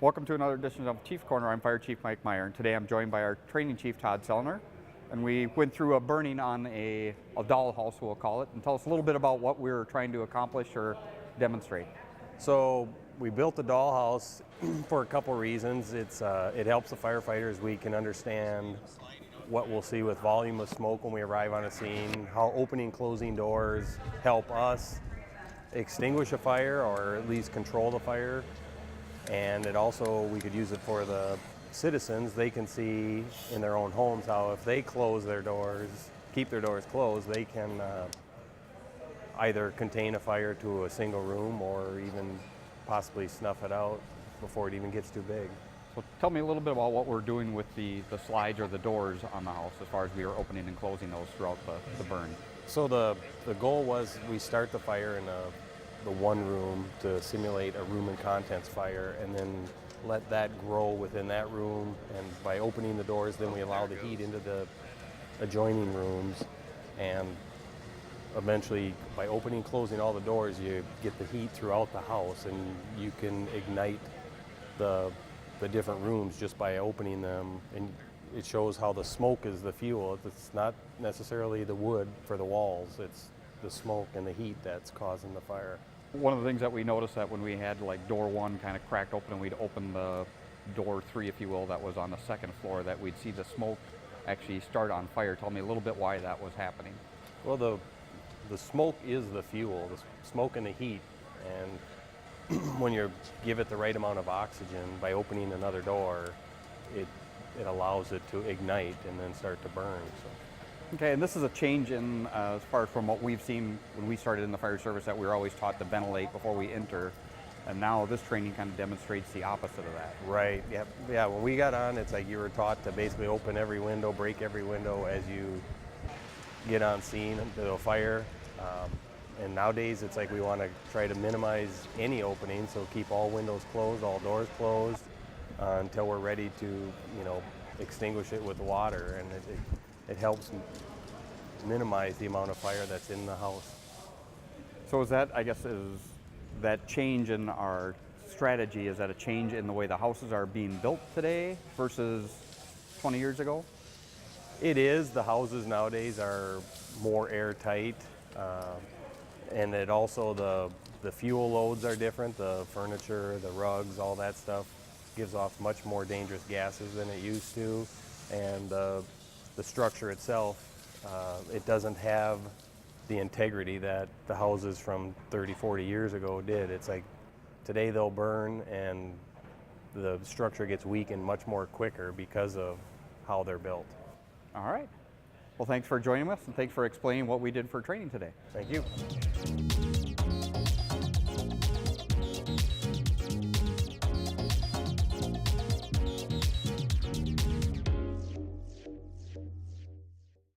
Welcome to another edition of Chief Corner. I'm Fire Chief Mike Meyer, and today I'm joined by our training chief, Todd Sellner. And we went through a burning on a dollhouse, we'll call it, and tell us a little bit about what we were trying to accomplish or demonstrate. So we built the dollhouse for a couple reasons. It helps the firefighters. We can understand what we'll see with volume of smoke when we arrive on a scene, how opening and closing doors help us extinguish a fire or at least control the fire. And it also, we could use it for the citizens. They can see in their own homes how if they close their doors, keep their doors closed, they can either contain a fire to a single room or even possibly snuff it out before it even gets too big. So tell me a little bit about what we're doing with the slides or the doors on the house as far as we are opening and closing those throughout the burn. So the goal was we start the fire in the one room to simulate a room and contents fire, and then let that grow within that room. And by opening the doors, then we allow the heat into the adjoining rooms. And eventually, by opening and closing all the doors, you get the heat throughout the house, and you can ignite the different rooms just by opening them. And it shows how the smoke is the fuel. It's not necessarily the wood for the walls. It's the smoke and the heat that's causing the fire. One of the things that we noticed that when we had like door one kind of cracked open and we'd open the door three, if you will, that was on the second floor, that we'd see the smoke actually start on fire. Tell me a little bit why that was happening. Well, the smoke is the fuel, the smoke and the heat. And when you give it the right amount of oxygen, by opening another door, it allows it to ignite and then start to burn. So. Okay, and this is a change in as far from what we've seen when we started in the fire service, that we were always taught to ventilate before we enter, and now this training kind of demonstrates the opposite of that. Right. Yeah. When we got on, it's like you were taught to basically open every window, break every window as you get on scene to a fire. And nowadays, it's like we want to try to minimize any opening, so keep all windows closed, all doors closed, until we're ready to, extinguish it with water, and it helps minimize the amount of fire that's in the house. So is that that change in our strategy, is that a change in the way the houses are being built today versus 20 years ago? It is. The houses nowadays are more airtight, and it also the fuel loads are different. The furniture, the rugs, all that stuff gives off much more dangerous gases than it used to, and the structure itself, it doesn't have the integrity that the houses from 30, 40 years ago did. It's like today they'll burn and the structure gets weakened much more quicker because of how they're built. All right. Well, thanks for joining us, and thanks for explaining what we did for training today. Thank you.